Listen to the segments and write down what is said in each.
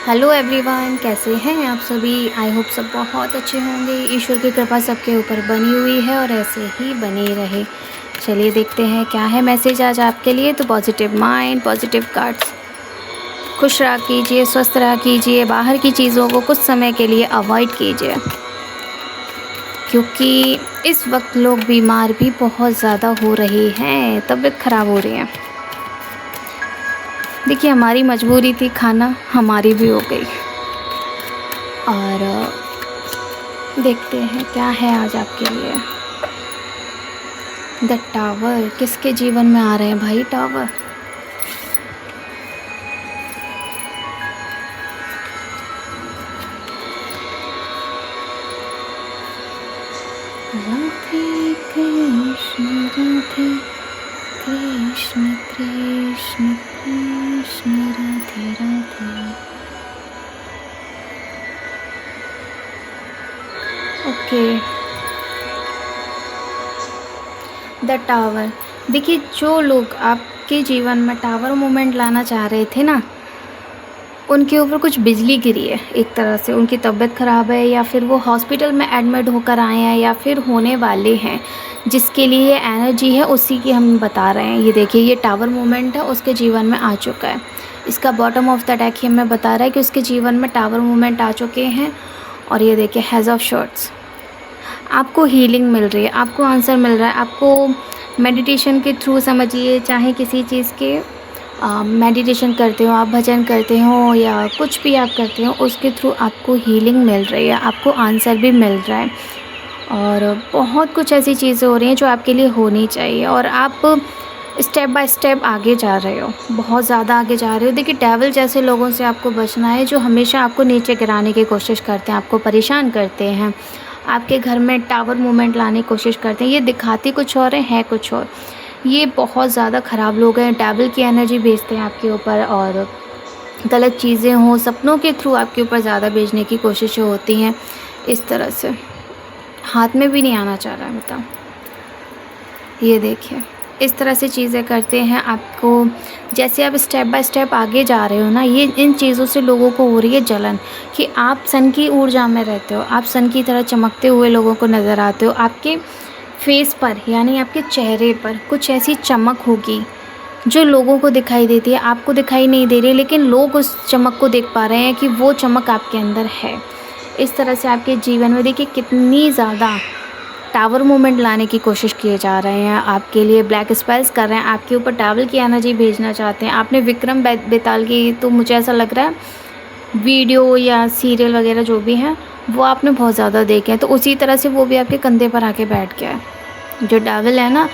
Hello everyone, कैसे हैं आप सभी। आई होप सब बहुत अच्छे होंगे। ईश्वर की कृपा सबके ऊपर बनी हुई है और ऐसे ही बनी रहे। चलिए देखते हैं क्या है मैसेज आज आपके लिए। तो पॉजिटिव माइंड, पॉजिटिव कार्ड्स। खुश रहा कीजिए, स्वस्थ रहा कीजिए, बाहर की चीज़ों को कुछ समय के लिए अवॉइड कीजिए, क्योंकि इस वक्त लोग बीमार भी बहुत ज़्यादा हो रहे हैं, तबीयत ख़राब हो रही है। देखिए, हमारी मजबूरी थी, खाना हमारी भी हो गई। और देखते हैं क्या है आज आपके लिए। द टावर किसके जीवन में आ रहे हैं भाई? Tower Radhe Krishna, Radhe Krishna, Krishna Krishna, Radhe Radhe. Okay, the tower. देखिए, जो लोग आपके जीवन में टावर मोमेंट लाना चाह रहे थे ना, उनके ऊपर कुछ बिजली गिरी है। एक तरह से उनकी तबीयत ख़राब है, या फिर वो हॉस्पिटल में एडमिट होकर आए हैं, या फिर होने वाले हैं। जिसके लिए ये एनर्जी है उसी की हम बता रहे हैं। ये देखिए, ये टावर मोमेंट है, उसके जीवन में आ चुका है। इसका बॉटम ऑफ द डेक ही हमें बता रहा है कि उसके जीवन में टावर मोमेंट आ चुके हैं। और ये देखिए, हैज़ ऑफ शॉर्ट्स। आपको हीलिंग मिल रही है, आपको आंसर मिल रहा है। आपको मेडिटेशन के थ्रू समझिए, चाहे किसी चीज़ के मेडिटेशन करते हो आप, भजन करते हो, या कुछ भी आप करते हो, उसके थ्रू आपको हीलिंग मिल रही है, आपको आंसर भी मिल रहा है। और बहुत कुछ ऐसी चीज़ें हो रही हैं जो आपके लिए होनी चाहिए, और आप स्टेप बाय स्टेप आगे जा रहे हो, बहुत ज़्यादा आगे जा रहे हो। देखिए, डेविल जैसे लोगों से आपको बचना है, जो हमेशा आपको नीचे गिराने की कोशिश करते हैं, आपको परेशान करते हैं, आपके घर में टावर मूवमेंट लाने की कोशिश करते हैं। ये दिखाते कुछ और है कुछ और। ये बहुत ज़्यादा ख़राब लोग हैं, डेविल की एनर्जी भेजते हैं आपके ऊपर, और गलत चीज़ें हों सपनों के थ्रू आपके ऊपर ज़्यादा भेजने की कोशिशें होती हैं। इस तरह से हाथ में भी नहीं आना चाह रहा है, बताओ। ये देखिए, इस तरह से चीज़ें करते हैं आपको। जैसे आप स्टेप बाय स्टेप आगे जा रहे हो ना, ये इन चीज़ों से लोगों को हो रही है जलन, कि आप सन की ऊर्जा में रहते हो, आप सन की तरह चमकते हुए लोगों को नज़र आते हो। आपके फेस पर, यानी आपके चेहरे पर कुछ ऐसी चमक होगी जो लोगों को दिखाई देती है, आपको दिखाई नहीं दे रही, लेकिन लोग उस चमक को देख पा रहे हैं कि वो चमक आपके अंदर है। इस तरह से आपके जीवन में देखिए कितनी ज़्यादा टावर मूवमेंट लाने की कोशिश किए जा रहे हैं, आपके लिए ब्लैक स्पेल्स कर रहे हैं, आपके ऊपर टावल की एनर्जी भेजना चाहते हैं। आपने विक्रम बेताल की, तो मुझे ऐसा लग रहा है वीडियो या सीरियल वगैरह जो भी हैं वो आपने बहुत ज़्यादा देखे हैं, तो उसी तरह से वो भी आपके कंधे पर आके बैठ गया है, जो टावल है ना,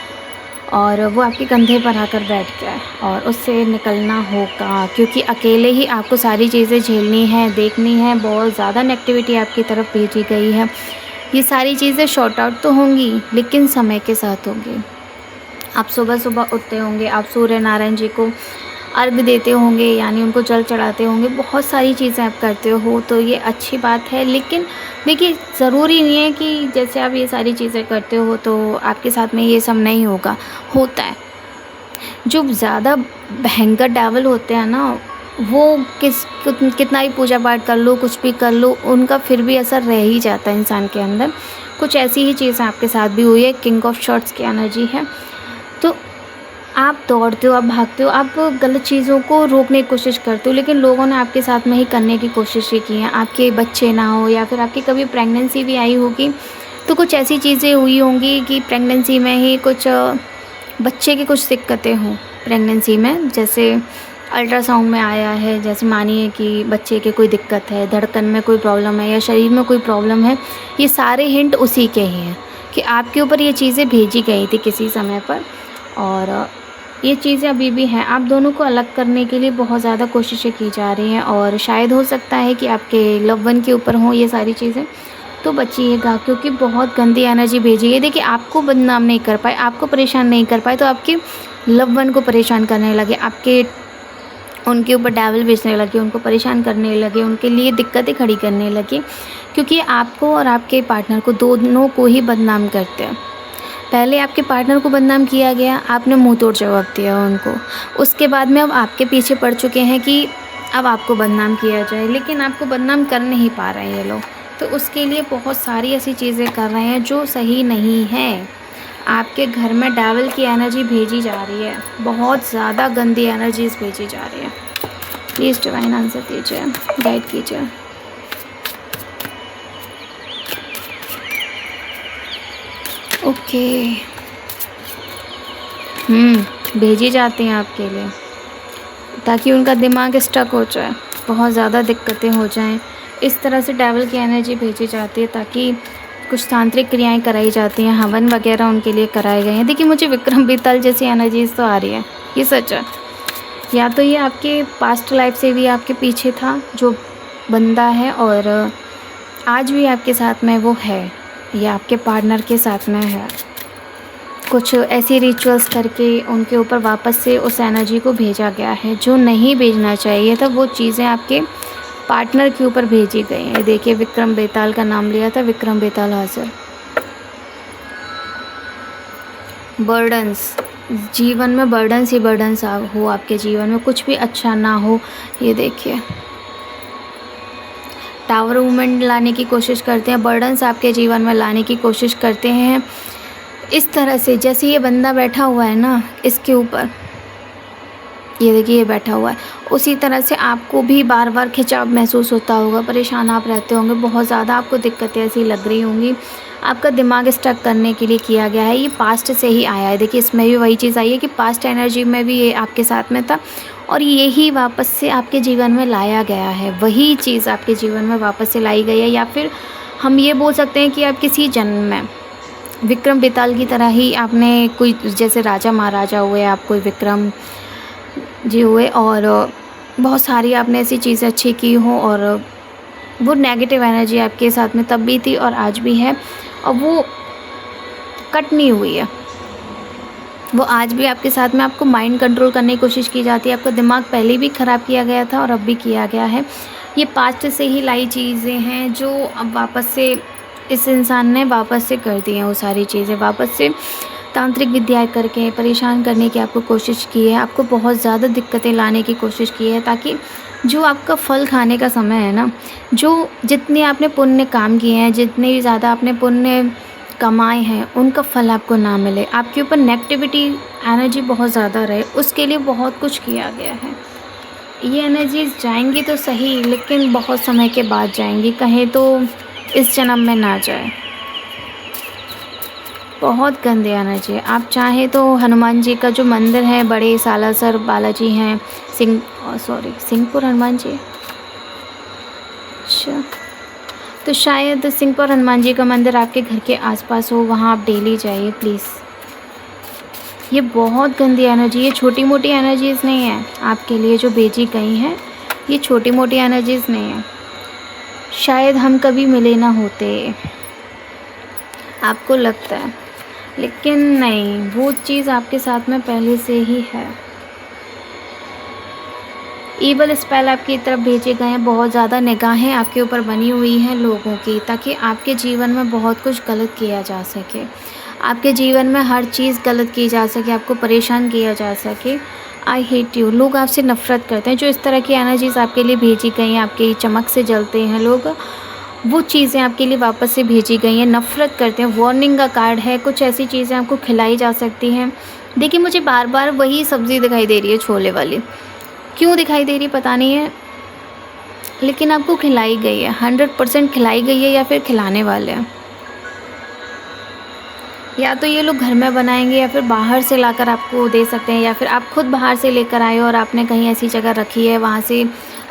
और वो आपके कंधे पर आकर बैठ गया है। और उससे निकलना होगा, क्योंकि अकेले ही आपको सारी चीज़ें झेलनी है, देखनी है। बहुत ज़्यादा नेगेटिविटी आपकी तरफ भेजी गई है। ये सारी चीज़ें शॉर्ट आउट तो होंगी, लेकिन समय के साथ होंगी। आप सुबह सुबह उठते होंगे, आप सूर्य नारायण जी को अर्घ देते होंगे, यानी उनको जल चढ़ाते होंगे, बहुत सारी चीज़ें आप करते हो, तो ये अच्छी बात है। लेकिन देखिए, ज़रूरी नहीं है कि जैसे आप ये सारी चीज़ें करते हो तो आपके साथ में ये सब नहीं होगा। होता है। जो ज़्यादा भयंकर डेविल होते हैं ना, वो कितना ही पूजा पाठ कर लो, कुछ भी कर लो, उनका फिर भी असर रह ही जाता है इंसान के अंदर। कुछ ऐसी ही चीज़ें आपके साथ भी हुई है। किंग ऑफ शॉर्ट्स की एनर्जी है। तो आप दौड़ते हो, आप भागते हो, आप गलत चीज़ों को रोकने की कोशिश करते हो, लेकिन लोगों ने आपके साथ में ही करने की कोशिश ही की है। आपके बच्चे ना हो, या फिर आपकी कभी प्रेगनेंसी भी आई होगी, तो कुछ ऐसी चीज़ें हुई होंगी कि प्रेगनेंसी में ही कुछ बच्चे की कुछ दिक्कतें हों प्रेगनेंसी में। जैसे अल्ट्रासाउंड में आया है, जैसे मानिए कि बच्चे के कोई दिक्कत है, धड़कन में कोई प्रॉब्लम है, या शरीर में कोई प्रॉब्लम है। ये सारे हिंट उसी के ही हैं कि आपके ऊपर ये चीज़ें भेजी गई थी किसी समय पर, और ये चीज़ें अभी भी हैं। आप दोनों को अलग करने के लिए बहुत ज़्यादा कोशिशें की जा रही हैं, और शायद हो सकता है कि आपके लव वन के ऊपर हों ये सारी चीज़ें। तो बचिएगा, क्योंकि बहुत गंदी एनर्जी भेजी है। देखिए, आपको बदनाम नहीं कर पाए, आपको परेशान नहीं कर पाए, तो आपके लव वन को परेशान करने लगे, आपके उनके ऊपर डेविल भेजने लगे, उनको परेशान करने लगे, उनके लिए दिक्कतें खड़ी करने लगे, क्योंकि आपको और आपके पार्टनर को, दोनों को ही बदनाम करते हैं। पहले आपके पार्टनर को बदनाम किया गया, आपने मुंह तोड़ जवाब दिया उनको। उसके बाद में अब आपके पीछे पड़ चुके हैं कि अब आपको बदनाम किया जाए, लेकिन आपको बदनाम कर नहीं पा रहे हैं ये लोग। तो उसके लिए बहुत सारी ऐसी चीज़ें कर रहे हैं जो सही नहीं है। आपके घर में डेविल की एनर्जी भेजी जा रही है, बहुत ज़्यादा गंदी एनर्जीज भेजी जा रही है। प्लीज़ डिवाइन आंसर दीजिए, गाइड कीजिए। ओके, भेजी जाती हैं आपके लिए ताकि उनका दिमाग स्टक हो जाए, बहुत ज़्यादा दिक्कतें हो जाएं। इस तरह से डेविल की एनर्जी भेजी जाती है ताकि कुछ तांत्रिक क्रियाएं कराई जाती हैं, हवन वगैरह उनके लिए कराए गए हैं। देखिए मुझे विक्रम बेताल जैसी एनर्जीज तो आ रही है, ये सच है। या तो ये आपके पास्ट लाइफ से भी आपके पीछे था जो बंदा है और आज भी आपके साथ में वो है, या आपके पार्टनर के साथ में है। कुछ ऐसी रिचुअल्स करके उनके ऊपर वापस से उस एनर्जी को भेजा गया है जो नहीं भेजना चाहिए था। वो चीज़ें आपके पार्टनर के ऊपर भेजी गई हैं। देखिए विक्रम बेताल का नाम लिया था, विक्रम बेताल हाजिर। बर्डन्स, जीवन में बर्डन्स ही बर्डन्स हो, आपके जीवन में कुछ भी अच्छा ना हो। ये देखिए टावर वुमेन लाने की कोशिश करते हैं, बर्डन्स आपके जीवन में लाने की कोशिश करते हैं। इस तरह से जैसे ये बंदा बैठा हुआ है ना इसके ऊपर, ये देखिए ये बैठा हुआ है, उसी तरह से आपको भी बार बार खिंचाव महसूस होता होगा, परेशान आप रहते होंगे, बहुत ज़्यादा आपको दिक्कतें ऐसी लग रही होंगी। आपका दिमाग स्टक करने के लिए किया गया है, ये पास्ट से ही आया है। देखिए इसमें भी वही चीज़ आई है कि पास्ट एनर्जी में भी ये आपके साथ में था और यही वापस से आपके जीवन में लाया गया है। वही चीज़ आपके जीवन में वापस से लाई गई है, या फिर हम ये बोल सकते हैं कि आप किसी जन्म में विक्रम बेताल की तरह ही आपने कोई, जैसे राजा महाराजा हुए, आप कोई विक्रम जी हुए और बहुत सारी आपने ऐसी चीज़ें अच्छी की हों और वो नेगेटिव एनर्जी आपके साथ में तब भी थी और आज भी है और वो कट नहीं हुई है। वो आज भी आपके साथ में, आपको माइंड कंट्रोल करने की कोशिश की जाती है। आपका दिमाग पहले भी ख़राब किया गया था और अब भी किया गया है। ये पास्ट से ही लाई चीज़ें हैं जो अब वापस से इस इंसान ने वापस से कर दी हैं। वो सारी चीज़ें वापस से तांत्रिक विद्याएं करके परेशान करने की आपको कोशिश की है, आपको बहुत ज़्यादा दिक्कतें लाने की कोशिश की है, ताकि जो आपका फल खाने का समय है ना, जो जितने आपने पुण्य काम किए हैं, जितने भी ज़्यादा आपने पुण्य कमाए हैं, उनका फल आपको ना मिले, आपके ऊपर नेगेटिविटी एनर्जी बहुत ज़्यादा रहे, उसके लिए बहुत कुछ किया गया है। ये एनर्जीज जाएंगी तो सही, लेकिन बहुत समय के बाद जाएंगी, कहें तो इस जन्म में ना जाए। बहुत गंदी एनर्जी है। आप चाहें तो हनुमान जी का जो मंदिर है, बड़े सालासर बालाजी हैं, सिंहपुर हनुमान जी, अच्छा, तो शायद सिंहपुर हनुमान जी का मंदिर आपके घर के आसपास हो, वहाँ आप डेली जाइए प्लीज़। ये बहुत गंदी एनर्जी, ये छोटी मोटी एनर्जीज़ नहीं है आपके लिए जो भेजी गई हैं, ये छोटी मोटी एनर्जीज़ नहीं है। शायद हम कभी मिले ना होते, आपको लगता है, लेकिन नहीं, वो चीज़ आपके साथ में पहले से ही है। ईवल स्पेल आपकी तरफ भेजे गए हैं, बहुत ज़्यादा निगाहें आपके ऊपर बनी हुई हैं लोगों की, ताकि आपके जीवन में बहुत कुछ गलत किया जा सके, आपके जीवन में हर चीज़ गलत की जा सके, आपको परेशान किया जा सके। आई हेट यू, लोग आपसे नफ़रत करते हैं। जो इस तरह की एनर्जीज़ आपके लिए भेजी गई हैं, आपकी चमक से जलते हैं लोग, वो चीज़ें आपके लिए वापस से भेजी गई हैं, नफ़रत करते हैं। वार्निंग का कार्ड है, कुछ ऐसी चीज़ें आपको खिलाई जा सकती हैं। देखिए मुझे बार बार वही सब्ज़ी दिखाई दे रही है, छोले वाली, क्यों दिखाई दे रही पता नहीं है, लेकिन आपको खिलाई गई है, 100% खिलाई गई है, या फिर खिलाने वाले हैं। या तो ये लोग घर में बनाएंगे या फिर बाहर से लाकर आपको दे सकते हैं, या फिर आप खुद बाहर से लेकर आए और आपने कहीं ऐसी जगह रखी है, वहाँ से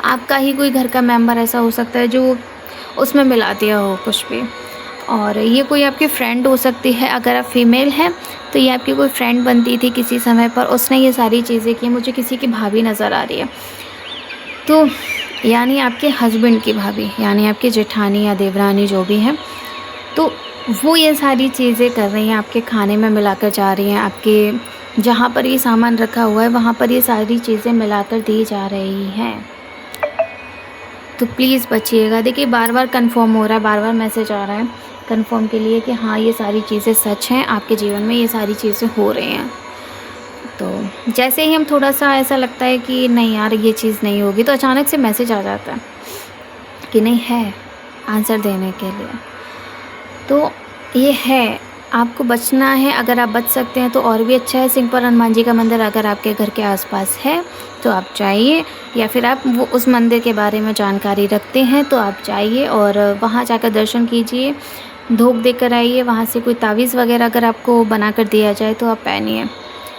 आपका ही कोई घर का मेंबर ऐसा हो सकता है जो उसमें मिला दिया हो कुछ भी। और ये कोई आपकी फ्रेंड हो सकती है, अगर आप फीमेल हैं तो ये आपकी कोई फ्रेंड बनती थी किसी समय पर, उसने ये सारी चीज़ें की। मुझे किसी की भाभी नज़र आ रही है, तो यानी आपके हस्बैंड की भाभी, यानी आपकी जेठानी या देवरानी जो भी हैं, तो वो ये सारी चीज़ें कर रही हैं, आपके खाने में मिलाकर जा रही हैं, आपके जहाँ पर ये सामान रखा हुआ है वहाँ पर ये सारी चीज़ें मिलाकर दी जा रही हैं। तो प्लीज़ बचिएगा। देखिए बार बार कंफर्म हो रहा है, बार बार मैसेज आ रहा है कंफर्म के लिए कि हाँ ये सारी चीज़ें सच हैं, आपके जीवन में ये सारी चीज़ें हो रही हैं। तो जैसे ही हम थोड़ा-सा ऐसा लगता है कि नहीं यार ये चीज़ नहीं होगी, तो अचानक से मैसेज आ जाता है कि नहीं है आंसर देने के लिए। तो ये है, आपको बचना है, अगर आप बच सकते हैं तो और भी अच्छा है। सिंह पर हनुमान जी का मंदिर अगर आपके घर के आसपास है तो आप जाइए, या फिर आप वो उस मंदिर के बारे में जानकारी रखते हैं तो आप जाइए और वहाँ जाकर दर्शन कीजिए, धूप देकर आइए। वहाँ से कोई तावीज़ वगैरह अगर आपको बना कर दिया जाए तो आप पहनिए,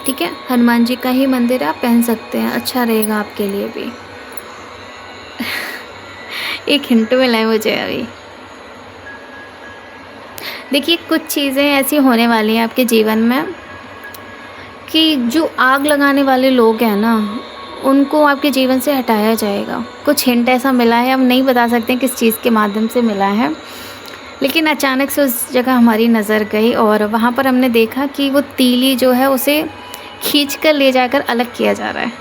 ठीक है। हनुमान जी का ही मंदिर है, आप पहन सकते हैं, अच्छा रहेगा आपके लिए भी। एक हिंट मिला है मुझे अभी। देखिए कुछ चीज़ें ऐसी होने वाली हैं आपके जीवन में कि जो आग लगाने वाले लोग हैं ना, उनको आपके जीवन से हटाया जाएगा। कुछ हिंट ऐसा मिला है, हम नहीं बता सकते किस चीज़ के माध्यम से मिला है, लेकिन अचानक से उस जगह हमारी नज़र गई और वहाँ पर हमने देखा कि वो तीली जो है उसे खींच कर ले जाकर अलग किया जा रहा है।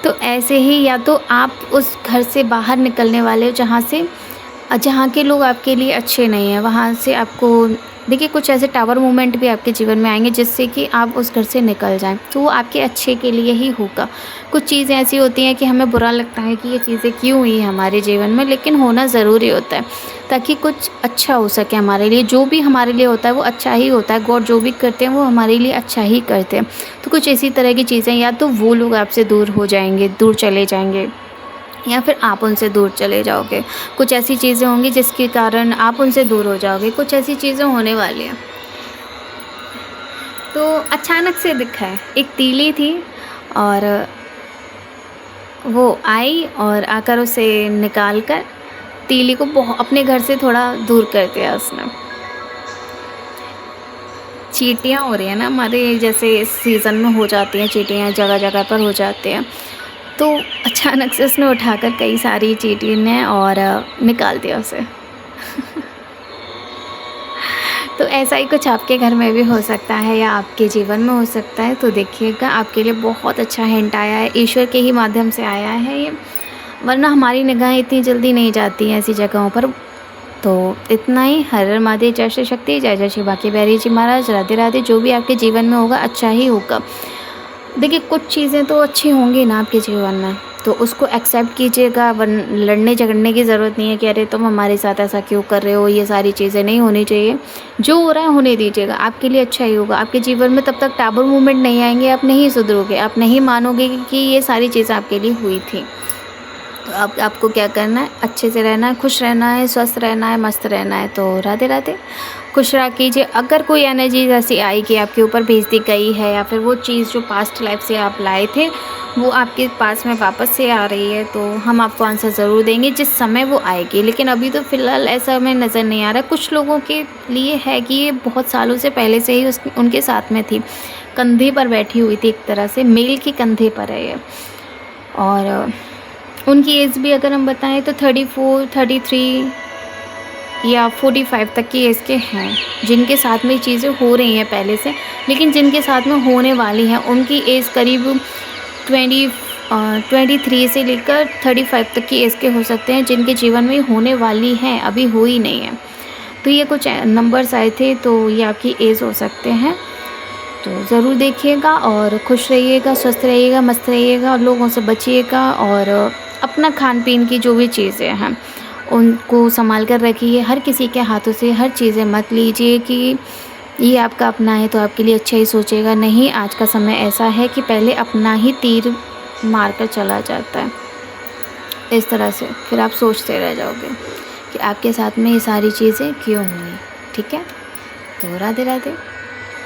तो ऐसे ही या तो आप उस घर से बाहर निकलने वाले हो जहाँ के लोग आपके लिए अच्छे नहीं हैं, वहाँ से आपको देखिए कुछ ऐसे टावर मूवमेंट भी आपके जीवन में आएंगे जिससे कि आप उस घर से निकल जाएं, तो वो आपके अच्छे के लिए ही होगा। कुछ चीज़ें ऐसी होती हैं कि हमें बुरा लगता है कि ये चीज़ें क्यों हुई हमारे जीवन में, लेकिन होना ज़रूरी होता है ताकि कुछ अच्छा हो सके हमारे लिए। जो भी हमारे लिए होता है वो अच्छा ही होता है, गॉड जो भी करते हैं वो हमारे लिए अच्छा ही करते हैं। तो कुछ इसी तरह की चीज़ें, या तो वो लोग आपसे दूर हो जाएंगे, दूर चले जाएंगे, या फिर आप उनसे दूर चले जाओगे। कुछ ऐसी चीज़ें होंगी जिसके कारण आप उनसे दूर हो जाओगे, कुछ ऐसी चीज़ें होने वाली हैं। तो अचानक से दिखा है, एक तीली थी और वो आई और आकर उसे निकाल कर तीली को अपने घर से थोड़ा दूर कर दिया उसने। चींटियाँ हो रही हैं ना हमारे, जैसे इस सीज़न में हो जाती हैं चींटियाँ, जगह जगह पर हो जाते हैं। तो अचानक से उसने उठाकर कई सारी चींटी ने और निकाल दिया उसे। तो ऐसा ही कुछ आपके घर में भी हो सकता है या आपके जीवन में हो सकता है, तो देखिएगा आपके लिए बहुत अच्छा हिंट आया है, ईश्वर के ही माध्यम से आया है ये, वरना हमारी निगाहें इतनी जल्दी नहीं जाती हैं ऐसी जगहों पर। तो इतना ही। हर हर महादेव, जय श्री शक्ति, जय जय श्री बाकी बिहारी जी महाराज, राधे राधे। जो भी आपके जीवन में होगा अच्छा ही होगा। देखिए कुछ चीज़ें तो अच्छी होंगी ना आपके जीवन में, तो उसको एक्सेप्ट कीजिएगा। लड़ने झगड़ने की ज़रूरत नहीं है कि अरे तुम हमारे साथ ऐसा क्यों कर रहे हो, ये सारी चीज़ें नहीं होनी चाहिए। जो हो रहा है होने दीजिएगा, आपके लिए अच्छा ही होगा। आपके जीवन में तब तक टावर मूवमेंट नहीं आएंगे, आप नहीं सुधरोगे, आप नहीं मानोगे कि ये सारी चीज़ें आपके लिए हुई थी। तो आपको क्या करना है, अच्छे से रहना है, खुश रहना है, स्वस्थ रहना है, मस्त रहना है। तो राधे राधे, खुश रहा कीजिए। अगर कोई एनर्जी ऐसी आई कि आपके ऊपर भेज दी गई है, या फिर वो चीज़ जो पास्ट लाइफ से आप लाए थे वो आपके पास में वापस से आ रही है, तो हम आपको आंसर ज़रूर देंगे जिस समय वो आएगी। लेकिन अभी तो फ़िलहाल ऐसा हमें नज़र नहीं आ रहा। कुछ लोगों के लिए है कि ये बहुत सालों से पहले से ही उनके साथ में थी, कंधे पर बैठी हुई थी, एक तरह से मेल के कंधे पर है ये। और उनकी एज भी अगर हम बताएं तो 34, 33 या 45 तक की एज के हैं, जिनके साथ में चीज़ें हो रही हैं पहले से। लेकिन जिनके साथ में होने वाली हैं उनकी एज करीब 23 से लेकर 35 तक की एज के हो सकते हैं, जिनके जीवन में होने वाली हैं, अभी हुई नहीं है। तो ये कुछ नंबर्स आए थे, तो ये आपकी एज हो सकते हैं। तो ज़रूर देखिएगा और खुश रहिएगा, स्वस्थ रहिएगा, मस्त रहिएगा, लोगों से बचिएगा और अपना खान पीन की जो भी चीज़ें हैं उनको संभाल कर रखिए। हर किसी के हाथों से हर चीज़ें मत लीजिए कि ये आपका अपना है तो आपके लिए अच्छा ही सोचेगा। नहीं, आज का समय ऐसा है कि पहले अपना ही तीर मार कर चला जाता है। इस तरह से फिर आप सोचते रह जाओगे कि आपके साथ में ये सारी चीज़ें क्यों हुई। ठीक है, तो राधे राधे।